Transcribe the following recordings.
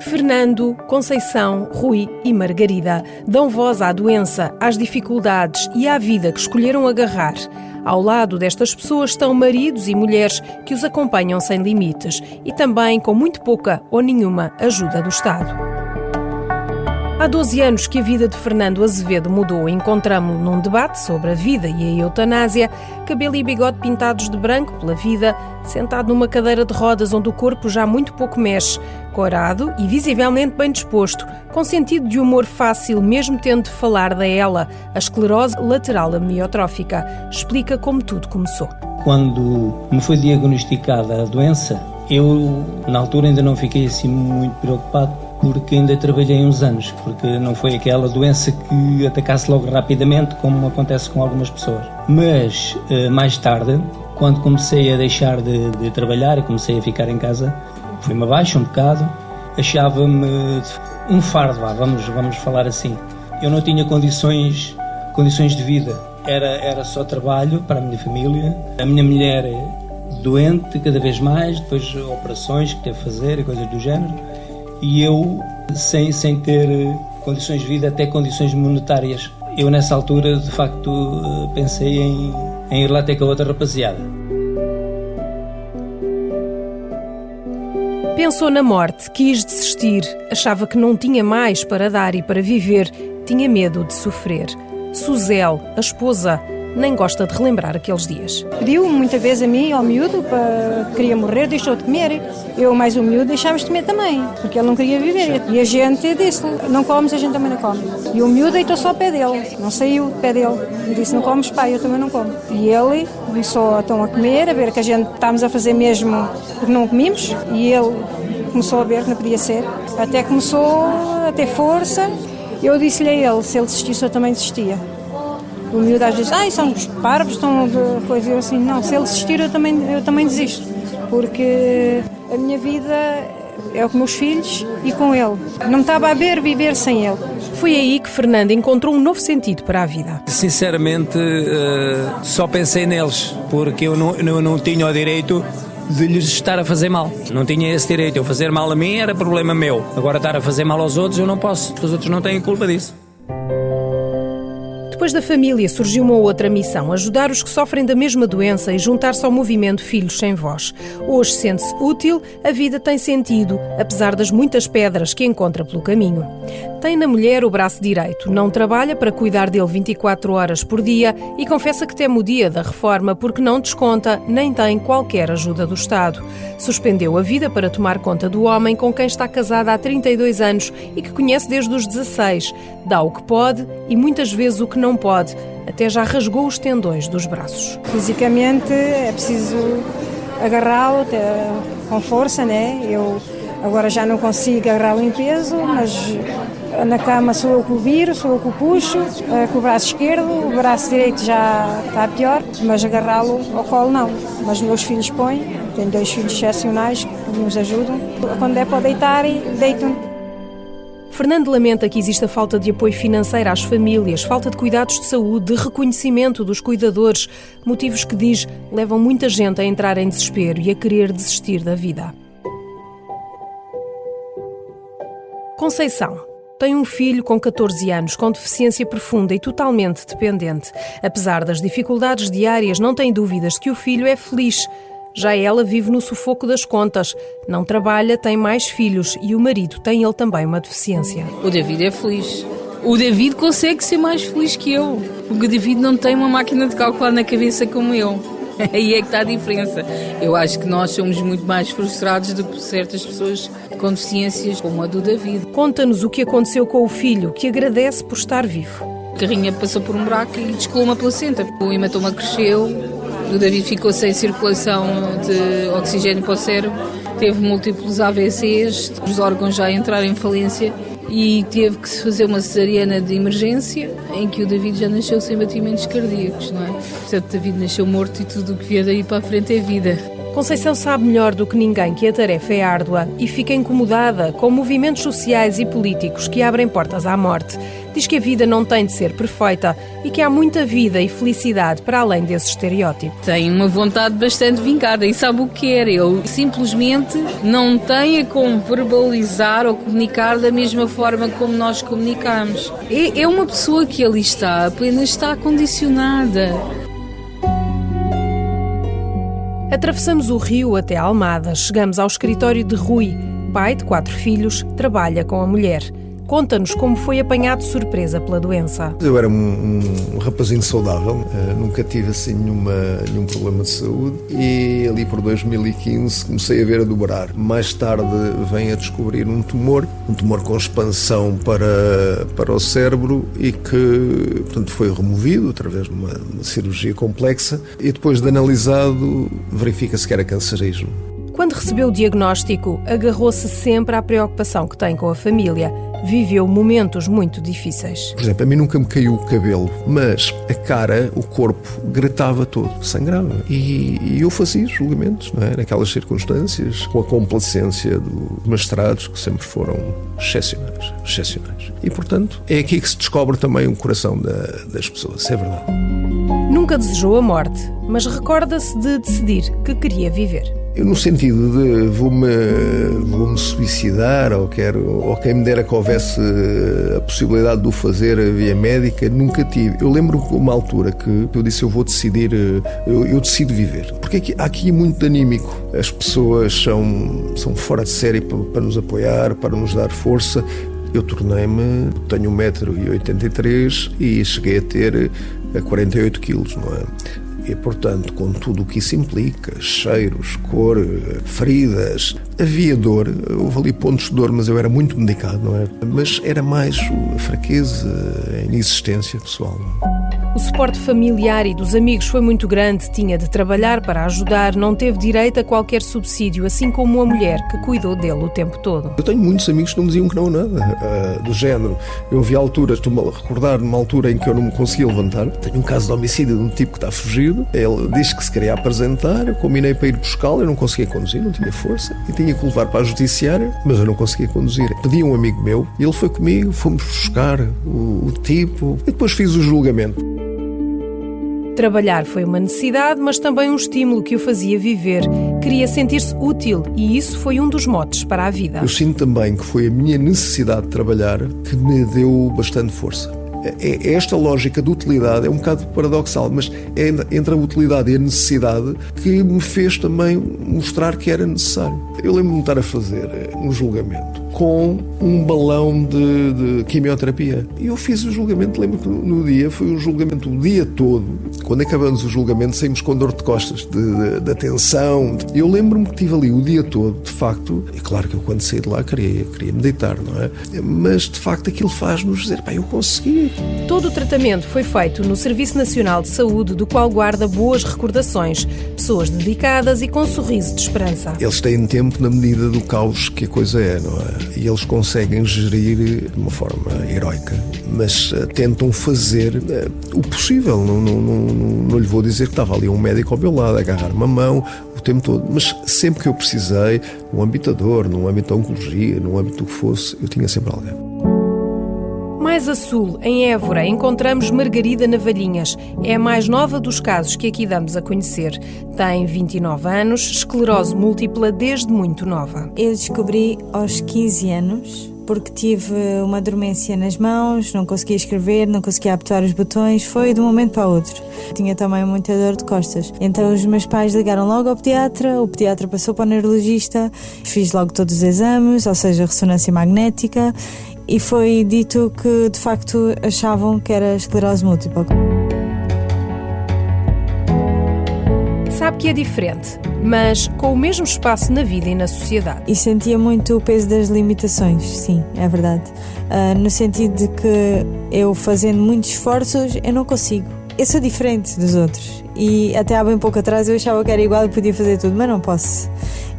Fernando, Conceição, Rui e Margarida dão voz à doença, às dificuldades e à vida que escolheram agarrar. Ao lado destas pessoas estão maridos e mulheres que os acompanham sem limites e também com muito pouca ou nenhuma ajuda do Estado. Há 12 anos que a vida de Fernando Azevedo mudou. Encontramo-lo num debate sobre a vida e a eutanásia, cabelo e bigode pintados de branco pela vida, sentado numa cadeira de rodas onde o corpo já muito pouco mexe, corado e visivelmente bem disposto, com sentido de humor fácil, mesmo tendo de falar da ELA, a esclerose lateral amiotrófica. Explica como tudo começou. Quando me foi diagnosticada a doença, eu na altura ainda não fiquei assim muito preocupado, porque ainda trabalhei uns anos, porque não foi aquela doença que atacasse logo rapidamente, como acontece com algumas pessoas. Mas, mais tarde, quando comecei a deixar de trabalhar e comecei a ficar em casa, fui-me abaixo um bocado, achava-me um fardo, vamos falar assim. Eu não tinha condições de vida, era só trabalho para a minha família. A minha mulher doente cada vez mais, depois operações que teve a fazer e coisas do género. E eu, sem ter condições de vida, até condições monetárias. Eu, nessa altura, de facto, pensei em ir lá ter com a outra rapaziada. Pensou na morte, quis desistir, achava que não tinha mais para dar e para viver, tinha medo de sofrer. Suzel, a esposa, nem gosta de relembrar aqueles dias. Pediu muitas vezes a mim, ao miúdo, para queria morrer, deixou de comer. Eu, mais o miúdo, deixámos de comer também, porque ele não queria viver. E a gente disse, não comes, a gente também não come. E o miúdo deitou só ao pé dele, não saiu do pé dele. E disse, não comes, pai, eu também não como. E ele começou a comer, a ver que a gente estávamos a fazer mesmo porque não comíamos. E ele começou a ver que não podia ser. Até começou a ter força. Eu disse-lhe a ele, se ele desistisse, eu também desistia. O miúdo às vezes, são os parvos, estão de coisa. Eu assim, não, se ele desistir eu também desisto, porque a minha vida é com meus filhos e com ele. Não me estava a ver viver sem ele. Foi aí que Fernando encontrou um novo sentido para a vida. Sinceramente, só pensei neles, porque eu não tinha o direito de lhes estar a fazer mal. Não tinha esse direito. Eu fazer mal a mim era problema meu. Agora estar a fazer mal aos outros eu não posso, porque os outros não têm culpa disso. Depois da família surgiu uma outra missão, ajudar os que sofrem da mesma doença e juntar-se ao movimento Filhos Sem Voz. Hoje sente-se útil, a vida tem sentido, apesar das muitas pedras que encontra pelo caminho. Tem na mulher o braço direito, não trabalha para cuidar dele 24 horas por dia e confessa que teme o dia da reforma porque não desconta nem tem qualquer ajuda do Estado. Suspendeu a vida para tomar conta do homem com quem está casada há 32 anos e que conhece desde os 16. Dá o que pode e muitas vezes o que não pode. Até já rasgou os tendões dos braços. Fisicamente é preciso agarrá-lo com força, né? Eu agora já não consigo agarrá-lo em peso, mas na cama sou eu que o viro, sou eu que o puxo, com o braço esquerdo, o braço direito já está pior, mas agarrá-lo ao colo não. Mas meus filhos põem, tenho 2 filhos excepcionais que nos ajudam. Quando é para deitar, deitam. Fernando lamenta que exista falta de apoio financeiro às famílias, falta de cuidados de saúde, de reconhecimento dos cuidadores, motivos que, diz, levam muita gente a entrar em desespero e a querer desistir da vida. Conceição tem um filho com 14 anos, com deficiência profunda e totalmente dependente. Apesar das dificuldades diárias, não tem dúvidas de que o filho é feliz. Já ela vive no sufoco das contas, não trabalha, tem mais filhos e o marido tem ele também uma deficiência. O David é feliz. O David consegue ser mais feliz que eu. O David não tem uma máquina de calcular na cabeça como eu. Aí é que está a diferença. Eu acho que nós somos muito mais frustrados do que certas pessoas com deficiências como a do David. Conta-nos o que aconteceu com o filho, que agradece por estar vivo. A carrinha passou por um buraco e descolou uma placenta. O hematoma cresceu. O David ficou sem circulação de oxigênio para o cérebro, teve múltiplos AVCs, os órgãos já entraram em falência e teve que se fazer uma cesariana de emergência em que o David já nasceu sem batimentos cardíacos, não é? Portanto, o David nasceu morto e tudo o que vier daí para a frente é vida. Conceição sabe melhor do que ninguém que a tarefa é árdua e fica incomodada com movimentos sociais e políticos que abrem portas à morte. Diz que a vida não tem de ser perfeita e que há muita vida e felicidade para além desse estereótipo. Tem uma vontade bastante vincada e sabe o que quer. Ele simplesmente não tem a como verbalizar ou comunicar da mesma forma como nós comunicamos. É uma pessoa que ali está, apenas está condicionada. Atravessamos o rio até Almada. Chegamos ao escritório de Rui. Pai de 4 filhos, trabalha com a mulher. Conta-nos como foi apanhado de surpresa pela doença. Eu era um rapazinho saudável, nunca tive assim nenhum problema de saúde e ali por 2015 comecei a ver a dobrar. Mais tarde venho a descobrir um tumor com expansão para o cérebro e que, portanto, foi removido através de uma cirurgia complexa e depois de analisado verifica-se que era cancerígeno. Quando recebeu o diagnóstico, agarrou-se sempre à preocupação que tem com a família. Viveu momentos muito difíceis. Por exemplo, a mim nunca me caiu o cabelo, mas a cara, o corpo, gritava todo, sangrava. E eu fazia julgamentos, não é? Naquelas circunstâncias, com a complacência dos magistrados, que sempre foram excepcionais. E, portanto, é aqui que se descobre também o coração das pessoas, é verdade. Nunca desejou a morte, mas recorda-se de decidir que queria viver. Eu, no sentido de vou-me suicidar ou quem me dera que houvesse a possibilidade de o fazer via médica, nunca tive. Eu lembro uma altura que eu disse, eu vou decidir, eu decido viver. Porque há aqui muito anímico. As pessoas são fora de série para nos apoiar, para nos dar força. Eu tenho 1,83 m e cheguei a ter 48 quilos, não é? E, portanto, com tudo o que isso implica, cheiros, cor, feridas, havia dor, houve ali pontos de dor, mas eu era muito medicado, não é? Mas era mais a fraqueza, a inexistência pessoal. Não é? O suporte familiar e dos amigos foi muito grande, tinha de trabalhar para ajudar, não teve direito a qualquer subsídio, assim como a mulher que cuidou dele o tempo todo. Eu tenho muitos amigos que não me diziam que não nada, do género. Eu vi alturas, estou-me a recordar numa altura em que eu não me conseguia levantar. Tenho um caso de homicídio de um tipo que está fugido. Ele disse que se queria apresentar, eu combinei para ir buscá-lo, eu não conseguia conduzir, não tinha força, e tinha que levar para a judiciária, mas eu não conseguia conduzir. Pedi a um amigo meu, e ele foi comigo, fomos buscar o tipo, e depois fiz o julgamento. Trabalhar foi uma necessidade, mas também um estímulo que o fazia viver. Queria sentir-se útil e isso foi um dos motes para a vida. Eu sinto também que foi a minha necessidade de trabalhar que me deu bastante força. Esta lógica de utilidade é um bocado paradoxal, mas é entre a utilidade e a necessidade que me fez também mostrar que era necessário. Eu lembro-me de estar a fazer um julgamento com um balão de quimioterapia. E eu fiz o julgamento, lembro que no dia, foi um julgamento o dia todo. Quando acabamos o julgamento, saímos com dor de costas, de tensão. Eu lembro-me que estive ali o dia todo, de facto, e claro que eu quando saí de lá queria meditar, não é? Mas de facto aquilo faz-nos dizer, eu consegui. Todo o tratamento foi feito no Serviço Nacional de Saúde, do qual guarda boas recordações. Pessoas dedicadas e com um sorriso de esperança. Eles têm tempo na medida do caos que a coisa é, não é? E eles conseguem gerir de uma forma heroica, mas tentam fazer o possível. Não lhe vou dizer que estava ali um médico ao meu lado, a agarrar-me a mão o tempo todo, mas sempre que eu precisei, no âmbito da dor, no âmbito da oncologia, no âmbito do que fosse, eu tinha sempre alguém. Mais a sul, em Évora, encontramos Margarida Navalhinhas. É a mais nova dos casos que aqui damos a conhecer. Tem 29 anos, esclerose múltipla desde muito nova. Eu descobri aos 15 anos, porque tive uma dormência nas mãos, não conseguia escrever, não conseguia apertar os botões, foi de um momento para o outro. Tinha também muita dor de costas. Então os meus pais ligaram logo ao pediatra, o pediatra passou para o neurologista, fiz logo todos os exames, ou seja, ressonância magnética, e foi dito que de facto achavam que era esclerose múltipla. Sabe que é diferente, mas com o mesmo espaço na vida e na sociedade. E sentia muito o peso das limitações, sim, é verdade. No sentido de que eu fazendo muitos esforços, eu não consigo. Eu sou diferente dos outros. E até há bem pouco atrás eu achava que era igual e podia fazer tudo, mas não posso.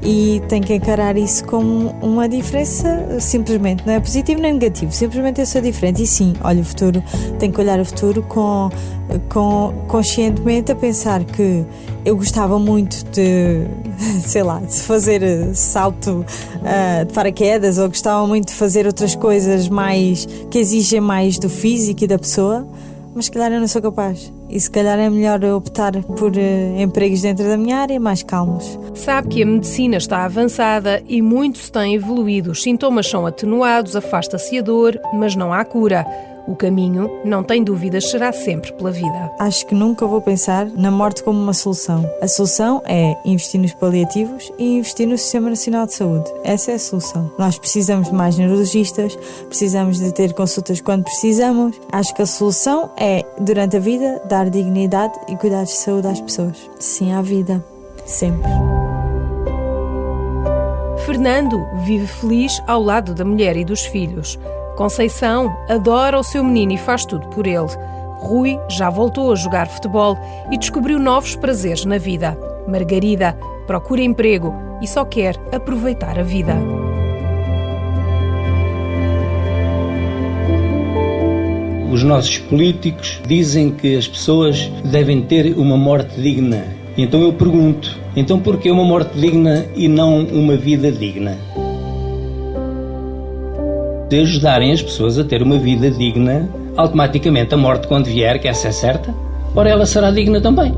E tenho que encarar isso como uma diferença, simplesmente. Não é positivo nem negativo, simplesmente eu sou diferente. E sim, olho o futuro, tenho que olhar o futuro conscientemente a pensar que Eu gostava muito de, sei lá, de fazer salto de paraquedas, ou gostava muito de fazer outras coisas mais que exigem mais do físico e da pessoa, mas se calhar eu não sou capaz. E se calhar é melhor optar por empregos dentro da minha área mais calmos. Sabe que a medicina está avançada e muito se tem evoluído. Os sintomas são atenuados, afasta-se a dor, mas não há cura. O caminho, não tem dúvidas, será sempre pela vida. Acho que nunca vou pensar na morte como uma solução. A solução é investir nos paliativos e investir no Sistema Nacional de Saúde. Essa é a solução. Nós precisamos de mais neurologistas, precisamos de ter consultas quando precisamos. Acho que a solução é, durante a vida, dar dignidade e cuidados de saúde às pessoas. Sim à vida. Sempre. Fernando vive feliz ao lado da mulher e dos filhos. Conceição adora o seu menino e faz tudo por ele. Rui já voltou a jogar futebol e descobriu novos prazeres na vida. Margarida procura emprego e só quer aproveitar a vida. Os nossos políticos dizem que as pessoas devem ter uma morte digna. Então eu pergunto, então por que uma morte digna e não uma vida digna? De ajudarem as pessoas a ter uma vida digna, automaticamente a morte, quando vier, que essa é certa, ora ela será digna também.